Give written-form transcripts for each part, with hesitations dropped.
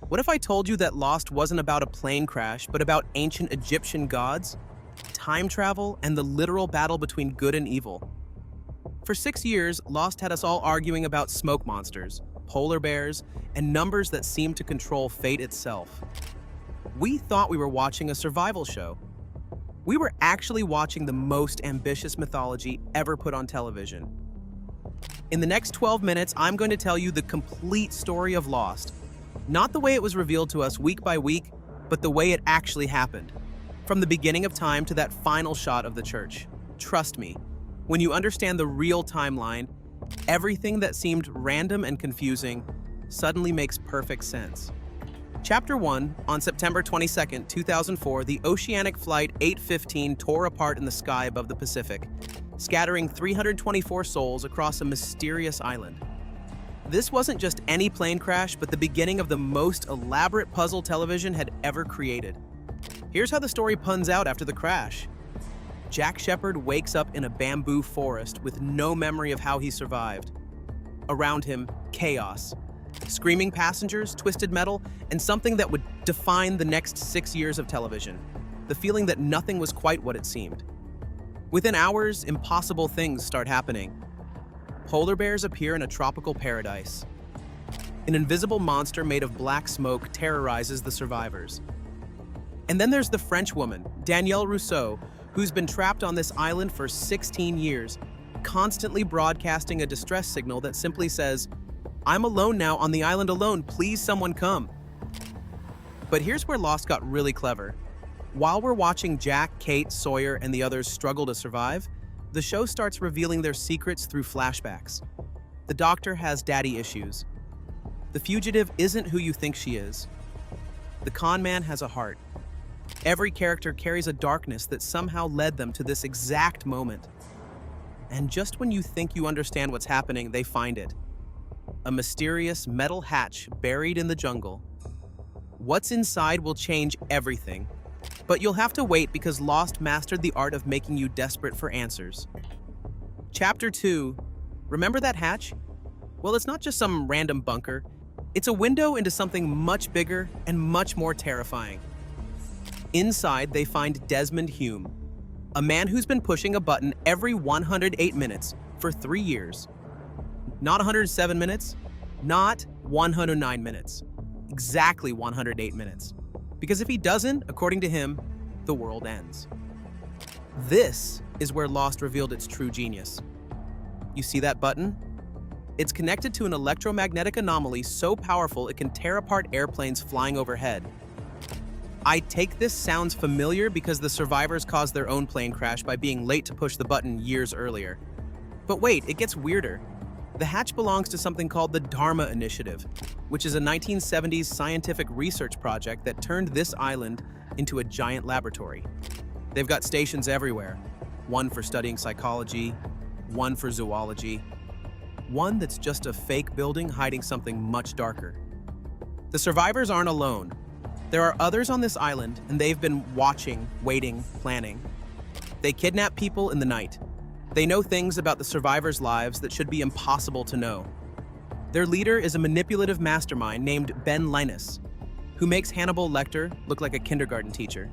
What if I told you that Lost wasn't about a plane crash, but about ancient Egyptian gods, time travel, and the literal battle between good and evil? For 6 years, Lost had us all arguing about smoke monsters, polar bears, and numbers that seemed to control fate itself. We thought we were watching a survival show. We were actually watching the most ambitious mythology ever put on television. In the next 12 minutes, I'm going to tell you the complete story of Lost. Not the way it was revealed to us week by week, but the way it actually happened. From the beginning of time to that final shot of the church. Trust me, when you understand the real timeline, everything that seemed random and confusing suddenly makes perfect sense. Chapter 1, on September 22, 2004, the Oceanic Flight 815 tore apart in the sky above the Pacific, scattering 324 souls across a mysterious island. This wasn't just any plane crash, but the beginning of the most elaborate puzzle television had ever created. Here's how the story puns out after the crash. Jack Shephard wakes up in a bamboo forest with no memory of how he survived. Around him, chaos. Screaming passengers, twisted metal, and something that would define the next 6 years of television. The feeling that nothing was quite what it seemed. Within hours, impossible things start happening. Polar bears appear in a tropical paradise. An invisible monster made of black smoke terrorizes the survivors. And then there's the French woman, Danielle Rousseau, who's been trapped on this island for 16 years, constantly broadcasting a distress signal that simply says, "I'm alone now on the island alone, please someone come." But here's where Lost got really clever. While we're watching Jack, Kate, Sawyer, and the others struggle to survive, the show starts revealing their secrets through flashbacks. The doctor has daddy issues. The fugitive isn't who you think she is. The con man has a heart. Every character carries a darkness that somehow led them to this exact moment. And just when you think you understand what's happening, they find it. A mysterious metal hatch buried in the jungle. What's inside will change everything. But you'll have to wait because Lost mastered the art of making you desperate for answers. Chapter 2. Remember that hatch? Well, it's not just some random bunker. It's a window into something much bigger and much more terrifying. Inside, they find Desmond Hume, a man who's been pushing a button every 108 minutes for 3 years. Not 107 minutes, not 109 minutes. Exactly 108 minutes. Because if he doesn't, according to him, the world ends. This is where Lost revealed its true genius. You see that button? It's connected to an electromagnetic anomaly so powerful it can tear apart airplanes flying overhead. I take this sounds familiar because the survivors caused their own plane crash by being late to push the button years earlier. But wait, it gets weirder. The hatch belongs to something called the Dharma Initiative, which is a 1970s scientific research project that turned this island into a giant laboratory. They've got stations everywhere, one for studying psychology, one for zoology, one that's just a fake building hiding something much darker. The survivors aren't alone. There are others on this island, and they've been watching, waiting, planning. They kidnap people in the night. They know things about the survivors' lives that should be impossible to know. Their leader is a manipulative mastermind named Ben Linus, who makes Hannibal Lecter look like a kindergarten teacher.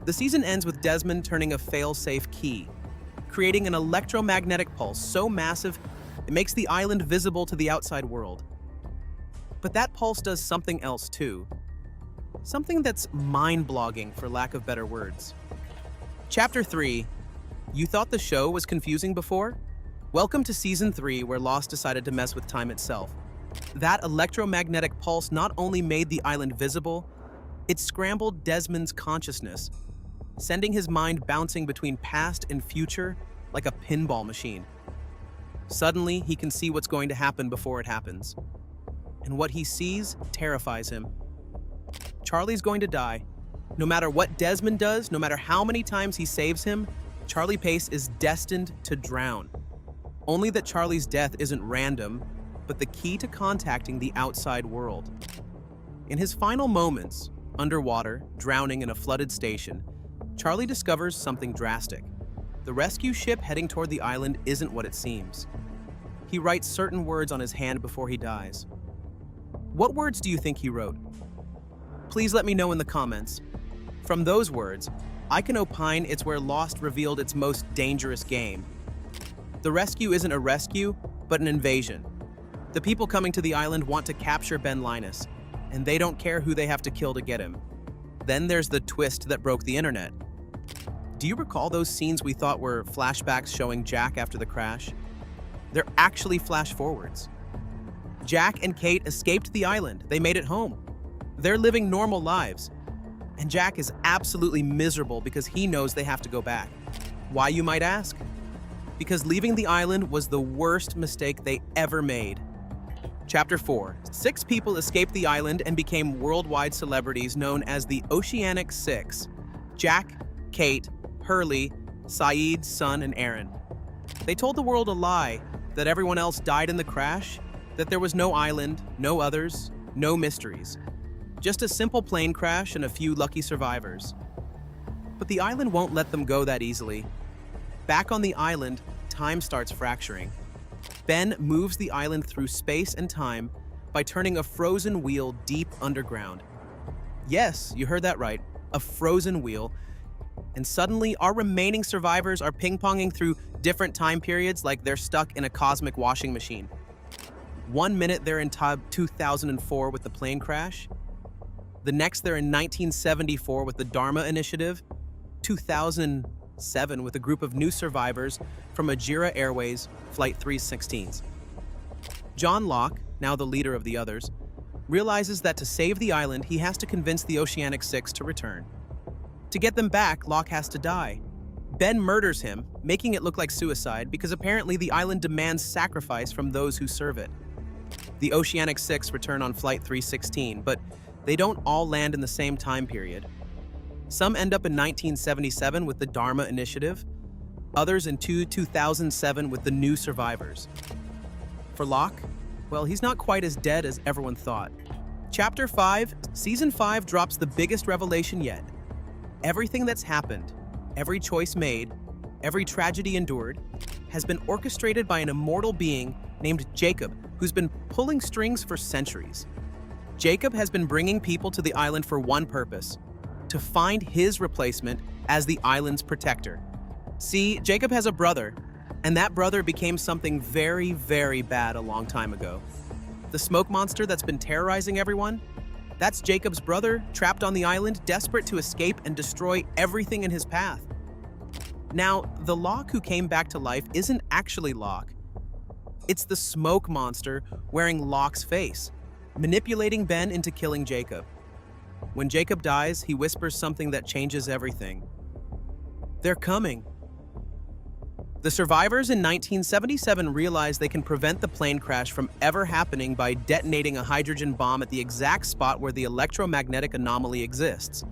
The season ends with Desmond turning a fail-safe key, creating an electromagnetic pulse so massive it makes the island visible to the outside world. But that pulse does something else too. Something that's mind-blogging, for lack of better words. Chapter 3. You thought the show was confusing before? Welcome to Season 3, where Lost decided to mess with time itself. That electromagnetic pulse not only made the island visible, it scrambled Desmond's consciousness, sending his mind bouncing between past and future like a pinball machine. Suddenly, he can see what's going to happen before it happens. And what he sees terrifies him. Charlie's going to die. No matter what Desmond does, no matter how many times he saves him, Charlie Pace is destined to drown. Only that Charlie's death isn't random, but the key to contacting the outside world. In his final moments, underwater, drowning in a flooded station, Charlie discovers something drastic. The rescue ship heading toward the island isn't what it seems. He writes certain words on his hand before he dies. What words do you think he wrote? Please let me know in the comments. From those words, I can opine it's where Lost revealed its most dangerous game. The rescue isn't a rescue, but an invasion. The people coming to the island want to capture Ben Linus, and they don't care who they have to kill to get him. Then there's the twist that broke the internet. Do you recall those scenes we thought were flashbacks showing Jack after the crash? They're actually flash forwards. Jack and Kate escaped the island. They made it home. They're living normal lives. And Jack is absolutely miserable because he knows they have to go back. Why, you might ask? Because leaving the island was the worst mistake they ever made. Chapter 4. 6 people escaped the island and became worldwide celebrities known as the Oceanic Six. Jack, Kate, Hurley, Saeed, Sun, and Aaron. They told the world a lie, that everyone else died in the crash, that there was no island, no others, no mysteries. Just a simple plane crash and a few lucky survivors. But the island won't let them go that easily. Back on the island, time starts fracturing. Ben moves the island through space and time by turning a frozen wheel deep underground. Yes, you heard that right, a frozen wheel. And suddenly, our remaining survivors are ping-ponging through different time periods like they're stuck in a cosmic washing machine. 1 minute they're in 2004 with the plane crash. The next they're in 1974 with the Dharma initiative. 2007 with a group of new survivors from Ajira Airways Flight 316s. John Locke, now the leader of the others, realizes that to save the island, he has to convince the Oceanic Six to return. To get them back, Locke has to die. Ben murders him, making it look like suicide because apparently the island demands sacrifice from those who serve it. The Oceanic Six return on Flight 316, but they don't all land in the same time period. Some end up in 1977 with the Dharma initiative, others in 2007 with the new survivors. For Locke, well, he's not quite as dead as everyone thought. Chapter 5, Season 5 drops the biggest revelation yet. Everything that's happened, every choice made, every tragedy endured, has been orchestrated by an immortal being named Jacob, who's been pulling strings for centuries. Jacob has been bringing people to the island for one purpose: to find his replacement as the island's protector. See, Jacob has a brother, and that brother became something very, very bad a long time ago. The smoke monster that's been terrorizing everyone? That's Jacob's brother, trapped on the island, desperate to escape and destroy everything in his path. Now, the Locke who came back to life isn't actually Locke. It's the smoke monster wearing Locke's face, manipulating Ben into killing Jacob. When Jacob dies, he whispers something that changes everything. They're coming. The survivors in 1977 realize they can prevent the plane crash from ever happening by detonating a hydrogen bomb at the exact spot where the electromagnetic anomaly exists.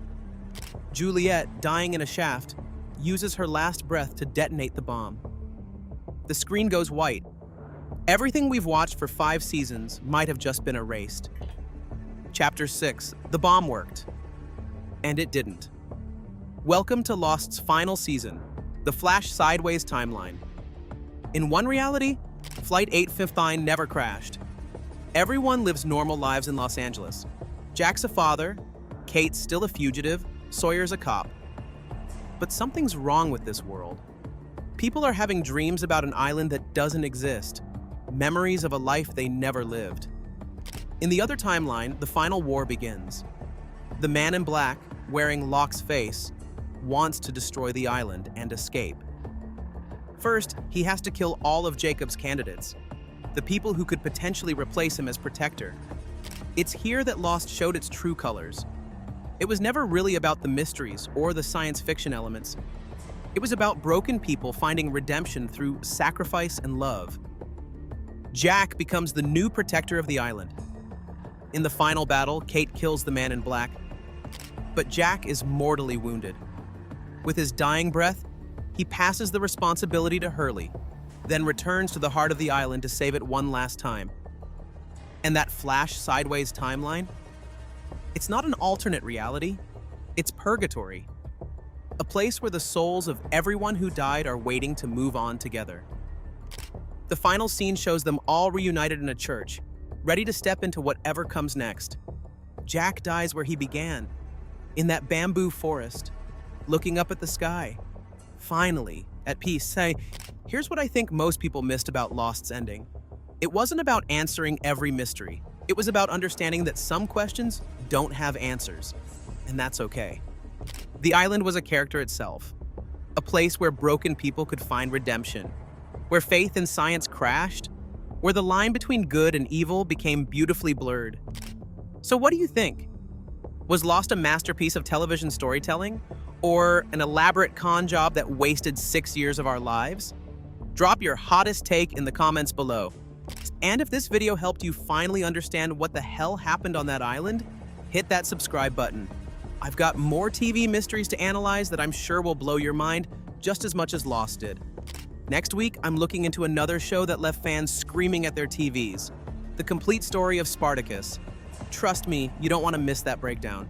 Juliet, dying in a shaft, uses her last breath to detonate the bomb. The screen goes white. Everything we've watched for 5 seasons might have just been erased. Chapter 6, the bomb worked. And it didn't. Welcome to Lost's final season, the Flash Sideways timeline. In one reality, Flight 859 never crashed. Everyone lives normal lives in Los Angeles. Jack's a father, Kate's still a fugitive, Sawyer's a cop. But something's wrong with this world. People are having dreams about an island that doesn't exist, memories of a life they never lived. In the other timeline, the final war begins. The man in black, wearing Locke's face, wants to destroy the island and escape. First, he has to kill all of Jacob's candidates, the people who could potentially replace him as protector. It's here that Lost showed its true colors. It was never really about the mysteries or the science fiction elements. It was about broken people finding redemption through sacrifice and love. Jack becomes the new protector of the island. In the final battle, Kate kills the man in black, but Jack is mortally wounded. With his dying breath, he passes the responsibility to Hurley, then returns to the heart of the island to save it one last time. And that Flash Sideways timeline? It's not an alternate reality, it's purgatory. A place where the souls of everyone who died are waiting to move on together. The final scene shows them all reunited in a church, ready to step into whatever comes next. Jack dies where he began, in that bamboo forest, looking up at the sky. Finally, at peace. Say, here's what I think most people missed about Lost's ending. It wasn't about answering every mystery. It was about understanding that some questions don't have answers, and that's okay. The island was a character itself, a place where broken people could find redemption, where faith and science crashed, where the line between good and evil became beautifully blurred. So what do you think? Was Lost a masterpiece of television storytelling, or an elaborate con job that wasted 6 years of our lives? Drop your hottest take in the comments below. And if this video helped you finally understand what the hell happened on that island, hit that subscribe button. I've got more TV mysteries to analyze that I'm sure will blow your mind just as much as Lost did. Next week, I'm looking into another show that left fans screaming at their TVs, the complete story of Spartacus. Trust me, you don't want to miss that breakdown.